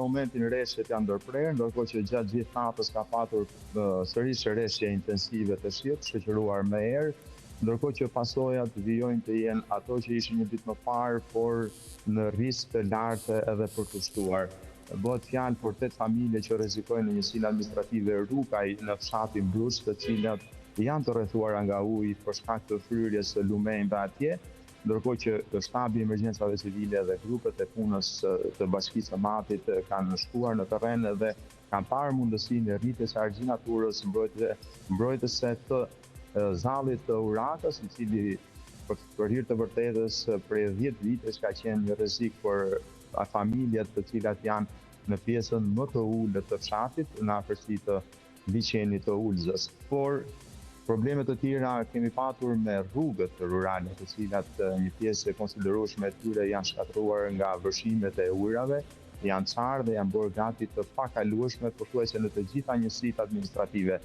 momentin rreshtet janë ndërprerë, ndërkohë që gjatë gjithë natës ka patur sërish rreshje intensive të shiut, shoqëruar me erë, ndërkohë që pasojat vijojnë të jenë ato që ishin një ditë më parë, por në risk të lartë edhe për të shtuar. Bëhet fjalë për 8 familje që rrezikojnë në njësinë administrative Rukaj në fshatin Bruç, të cilat janë të rrethuara nga uji për shkak të fryrjes së lumenjve atje, ndërkohë që shtabi i emergjencave civile dhe grupet e punës të Bashkisë së Matit kanë shkuar në terren dhe kanë parë mundësinë e rritjes së argjinaturës mbrojtëse të zallit të Urakës, i cili për hir të vërtetës prej 10 vitesh ka qenë një rrezik për familjet të cilat janë në pjesën më të ulët të fshatit, në afërsi të liçenit të Ulzës. Por probleme të tjera kemi patur me rrugët rurale, të cilat një pjesë e konsiderueshme e tyre janë shkatëruar nga vërshimet e ujrave, janë çarë dhe janë bërë gati të pakalueshme pothuajse në të gjitha njësitë administrative.